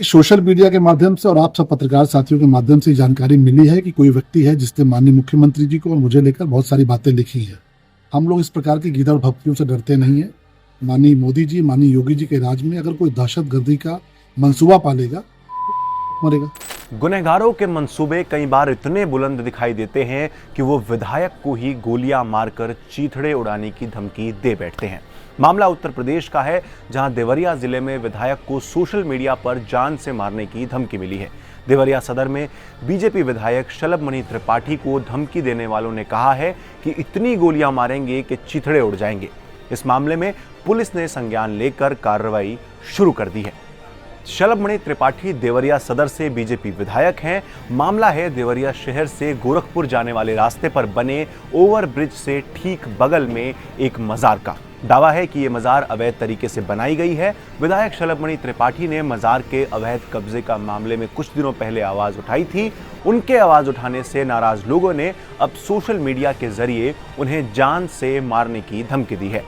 Social media के माध्यम से और आप सब पत्रकार साथियों के माध्यम से जानकारी मिली है कि कोई व्यक्ति है जिसने माननीय मुख्यमंत्री जी को और मुझे लेकर बहुत सारी बातें लिखी है। हम लोग इस प्रकार की गीदड़ भक्तियों से डरते नहीं है। माननीय मोदी जी, माननीय योगी जी के राज में अगर कोई दहशतगर्दी का मंसूबा पालेगा, मरेगा। गुनहगारों के मंसूबे कई बार इतने बुलंद दिखाई देते हैं कि वो विधायक को ही गोलियां मारकर चीथड़े उड़ाने की धमकी दे बैठते हैं। मामला उत्तर प्रदेश का है, जहां देवरिया जिले में विधायक को सोशल मीडिया पर जान से मारने की धमकी मिली है। देवरिया सदर में बीजेपी विधायक शलभमणि त्रिपाठी को धमकी देने वालों ने कहा है कि इतनी गोलियां मारेंगे कि चीथड़े उड़ जाएंगे। इस मामले में पुलिस ने संज्ञान लेकर कार्रवाई शुरू कर दी है। शलभमणि त्रिपाठी देवरिया सदर से बीजेपी विधायक हैं। मामला है देवरिया शहर से गोरखपुर जाने वाले रास्ते पर बने ओवरब्रिज से ठीक बगल में एक मजार का। दावा है कि ये मजार अवैध तरीके से बनाई गई है। विधायक शलभमणि त्रिपाठी ने मजार के अवैध कब्जे का मामले में कुछ दिनों पहले आवाज उठाई थी। उनके आवाज उठाने से नाराज लोगों ने अब सोशल मीडिया के जरिए उन्हें जान से मारने की धमकी दी है।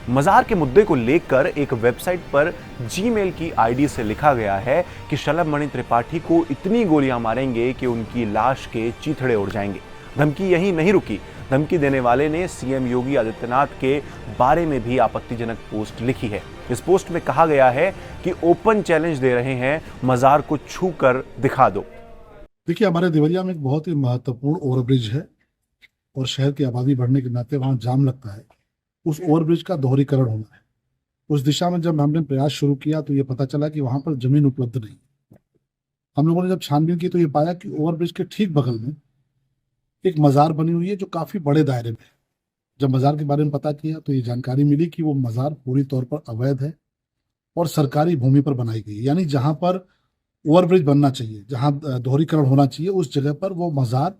मजार के मुद्दे को लेकर एक वेबसाइट पर जीमेल की आईडी से लिखा गया है कि शलभमणि त्रिपाठी को इतनी गोलियां मारेंगे कि उनकी लाश के चीथड़े उड़ जाएंगे। धमकी यहीं नहीं रुकी। धमकी देने वाले ने सीएम योगी आदित्यनाथ के बारे में भी आपत्तिजनक पोस्ट लिखी है। इस पोस्ट में कहा गया है कि ओपन चैलेंज दे रहे हैं, मजार को छू कर दिखा दो। देखिए, हमारे देवरिया में एक बहुत ही महत्वपूर्ण ओवरब्रिज है और शहर की आबादी बढ़ने के नाते वहां जाम लगता है। उस ओवरब्रिज का दोहरीकरण होना है। उस दिशा में जब हमने प्रयास शुरू किया तो ये पता चला कि वहां पर जमीन उपलब्ध नहीं। हम लोगों ने जब छानबीन की तो ये पाया कि ओवरब्रिज के ठीक बगल में एक मजार बनी हुई है जो काफी बड़े दायरे में है। जब मजार के बारे में पता किया तो ये जानकारी मिली कि वो मजार पूरी तौर पर अवैध है और सरकारी भूमि पर बनाई गई है। यानी जहां पर ओवरब्रिज बनना चाहिए, जहां दोहरीकरण होना चाहिए, उस जगह पर वो मजार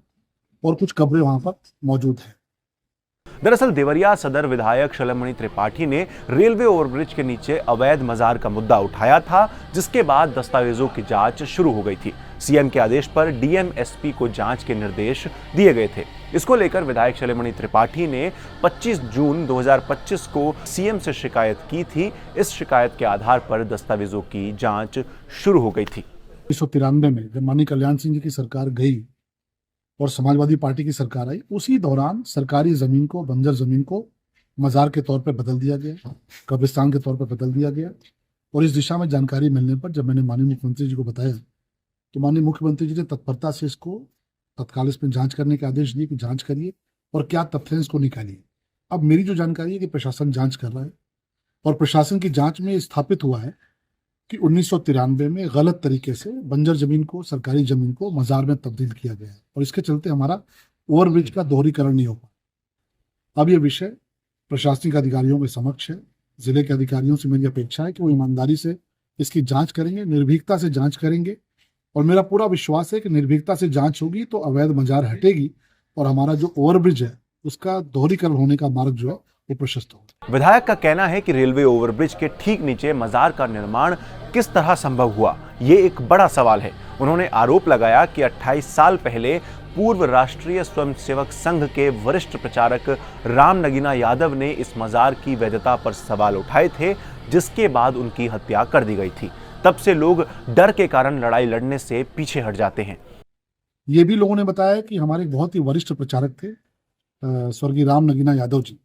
और कुछ कब्रें वहां पर मौजूद है। दरअसल देवरिया सदर विधायक शलभमणि त्रिपाठी ने रेलवे ओवरब्रिज के नीचे अवैध मजार का मुद्दा उठाया था, जिसके बाद दस्तावेजों की जांच शुरू हो गई थी। सीएम के आदेश पर डीएम एसपी को जांच के निर्देश दिए गए थे। इसको लेकर विधायक शलभमणि त्रिपाठी ने 25 जून 2025 को सीएम से शिकायत की थी। इस शिकायत के आधार पर दस्तावेजों की जांच शुरू हो गई थी। 1993 में जब माननीय कल्याण सिंह जी की सरकार गई और समाजवादी पार्टी की सरकार आई, उसी दौरान सरकारी जमीन को, बंजर जमीन को मजार के तौर पर बदल दिया गया, कब्रिस्तान के तौर पर बदल दिया गया। और इस दिशा में जानकारी मिलने पर जब मैंने माननीय मुख्यमंत्री जी को बताया तो माननीय मुख्यमंत्री जी ने तत्परता से इसको तत्काल इसमें जांच करने के आदेश दिए कि जांच करिए और क्या तथ्य इसको निकालिए। अब मेरी जो जानकारी है कि प्रशासन जांच कर रहा है और प्रशासन की जांच में स्थापित हुआ है कि 1993 में गलत तरीके से बंजर जमीन को, सरकारी जमीन को मजार में तब्दील किया गया है और इसके चलते हमारा ओवरब्रिज का दोहरीकरण नहीं हो पाया। अब यह विषय प्रशासनिक अधिकारियों के समक्ष है। जिले के अधिकारियों से मेरी अपेक्षा है कि वो ईमानदारी से इसकी जांच करेंगे, निर्भीकता से जांच करेंगे और मेरा पूरा विश्वास है कि निर्भीकता से जांच होगी तो अवैध मजार हटेगी और हमारा जो ओवरब्रिज है उसका दोहरीकरण होने का मार्ग जो है वो प्रशस्त होगा। विधायक का कहना है कि रेलवे ओवरब्रिज के ठीक नीचे मजार का निर्माण किस तरह संभव हुआ, ये एक बड़ा सवाल है। उन्होंने आरोप लगाया कि 28 साल पहले पूर्व राष्ट्रीय स्वयंसेवक संघ के वरिष्ठ प्रचारक राम नगीना यादव ने इस मजार की वैधता पर सवाल उठाए थे, जिसके बाद उनकी हत्या कर दी गई थी। तब से लोग डर के कारण लड़ाई लड़ने से पीछे हट जाते हैं। ये भी लोगों ने बताया कि हमारे बहुत ही वरिष्ठ प्रचारक थे स्वर्गीय राम नगीना यादव जी।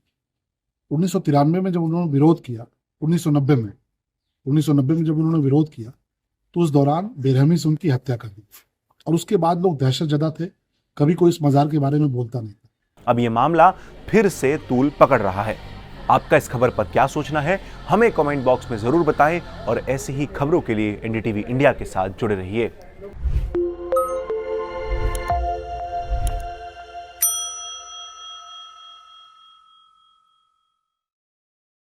1993 में जब उन्होंने विरोध किया, 1990 में जब उन्होंने विरोध किया तो उस दौरान बेरहमी से उनकी हत्या कर दी और उसके बाद लोग दहशतजदा थे। कभी कोई इस मजार के बारे में बोलता नहीं था। अब ये मामला फिर से तूल पकड़ रहा है। आपका इस खबर पर क्या सोचना है, हमें कमेंट बॉक्स में जरूर बताएं और ऐसी ही खबरों के लिए एनडीटीवी इंडिया के साथ जुड़े रहिए।